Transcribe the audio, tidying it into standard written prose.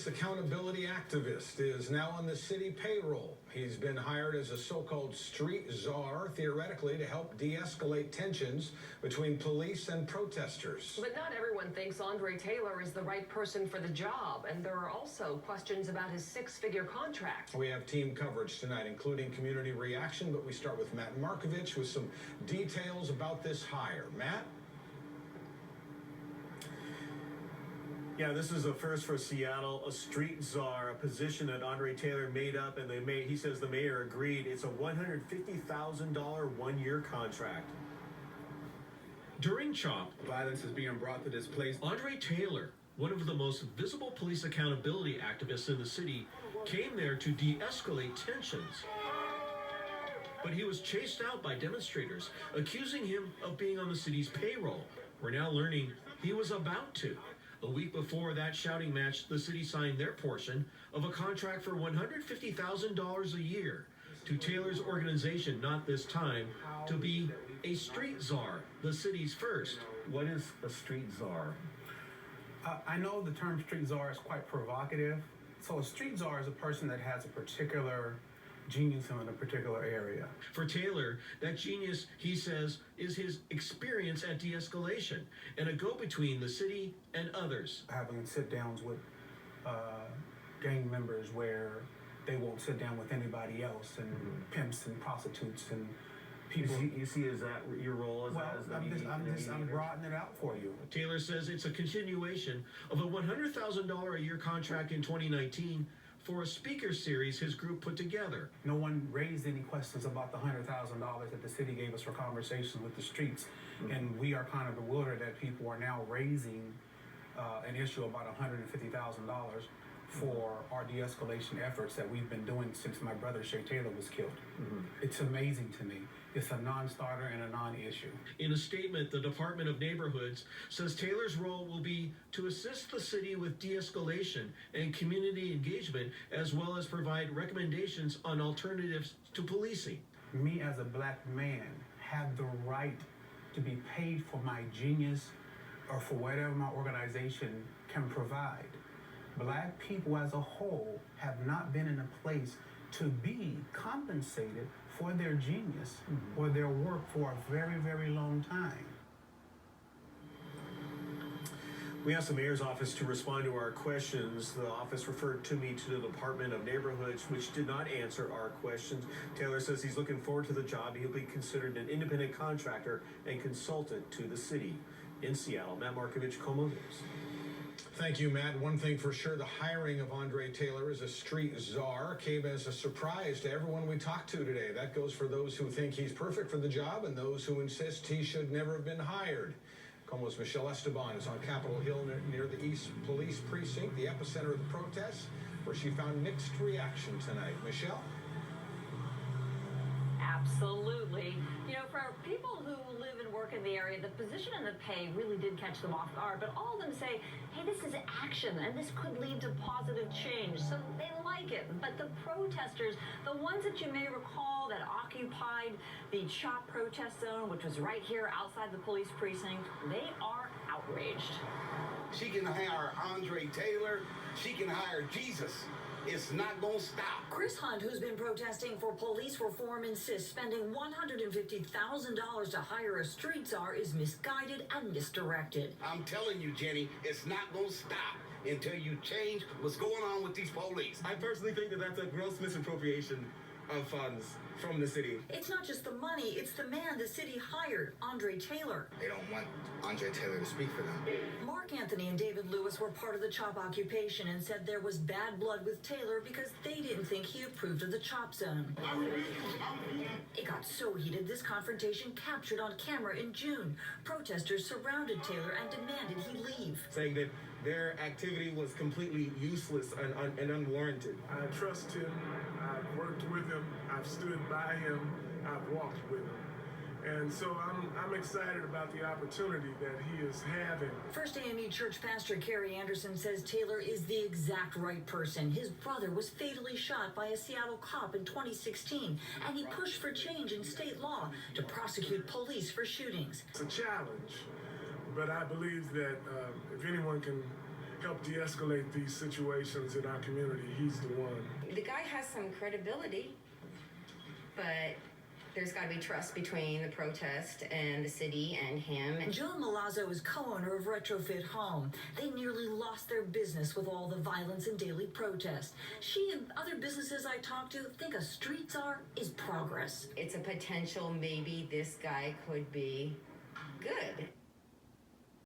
police accountability activist is now on the city payroll. He's been hired as a so-called street czar, theoretically to help de-escalate tensions between police and protesters. But not everyone thinks Andre Taylor is the right person for the job, and there are also questions about his six-figure contract. We have team coverage tonight, including community reaction, but we start with Matt Markovich with some details about this hire. Matt? Yeah, this is a first for Seattle, a street czar, a position that Andre Taylor made up, and he says the mayor agreed. It's a $150,000 one-year contract. During CHOP, violence is being brought to this place. Andre Taylor, one of the most visible police accountability activists in the city, came there to de-escalate tensions. But he was chased out by demonstrators, accusing him of being on the city's payroll. We're now learning he was about to. A week before that shouting match, the city signed their portion of a contract for $150,000 a year to Taylor's organization, not this time, to be a street czar, the city's first. What is a street czar? I know the term street czar is quite provocative. So a street czar is a person that has a particular genius in a particular area. For Taylor, that genius, he says, is his experience at de-escalation and a go-between the city and others. Having sit-downs with gang members where they won't sit down with anybody else, and pimps and prostitutes and people. You see, is that your role? I'm broadening it out for you. Taylor says it's a continuation of a $100,000 a year contract in 2019 for a speaker series his group put together. No one raised any questions about the $100,000 that the city gave us for conversations with the streets. And we are kind of bewildered that people are now raising an issue about $150,000 for our de-escalation efforts that we've been doing since my brother Shay Taylor was killed. It's amazing to me. It's a non-starter and a non-issue. In a statement, the Department of Neighborhoods says Taylor's role will be to assist the city with de-escalation and community engagement, as well as provide recommendations on alternatives to policing. Me as a black man have the right to be paid for my genius or for whatever my organization can provide. Black people as a whole have not been in a place to be compensated for their genius or their work for a very, very long time. We asked the mayor's office to respond to our questions. The office referred to me to the Department of Neighborhoods, which did not answer our questions. Taylor says he's looking forward to the job. He'll be considered an independent contractor and consultant to the city. In Seattle, Matt Markovich, KOMO News. Thank you, Matt. One thing for sure, the hiring of Andre Taylor as a street czar came as a surprise to everyone we talked to today. That goes for those who think he's perfect for the job and those who insist he should never have been hired. KOMO's Michelle Esteban is on Capitol Hill near the East Police Precinct, the epicenter of the protests, where she found mixed reaction tonight. Michelle? Absolutely. You know, for people who live and work in the area, the position and the pay really did catch them off guard, but all of them say, hey, this is action, and this could lead to positive change, so they like it. But the protesters, the ones that you may recall that occupied the CHOP protest zone, which was right here outside the police precinct, they are outraged. She can hire Andre Taylor. She can hire Jesus. It's not going to stop. Chris Hunt, who's been protesting for police reform, insists spending $150,000 to hire a street czar is misguided and misdirected. I'm telling you, Jenny, it's not going to stop until you change what's going on with these police. I personally think that that's a gross misappropriation of funds from the city. It's not just the money, it's the man the city hired, Andre Taylor. They don't want Andre Taylor to speak for them. Mark Anthony and David Lewis were part of the CHOP occupation and said there was bad blood with Taylor because they didn't think he approved of the CHOP zone. It got so heated, this confrontation captured on camera in June. Protesters surrounded Taylor and demanded he leave. Saying that their activity was completely useless and unwarranted. I trust him. I've worked with him. I've stood by him. I've walked with him. And so I'm excited about the opportunity that he is having. First AME Church pastor CAREY Anderson says Taylor is the exact right person. His brother was fatally shot by a Seattle cop in 2016, and he pushed for change in state law to prosecute police for shootings. It's a challenge, but I believe that if anyone can help de-escalate these situations in our community. He's the one. The guy has some credibility, but there's got to be trust between the protest and the city and him. Joe Milazzo is co-owner of RETROFIT Home. They nearly lost their business with all the violence and daily protest. She and other businesses I talked to think a street czar is progress. It's a potential maybe this guy could be good.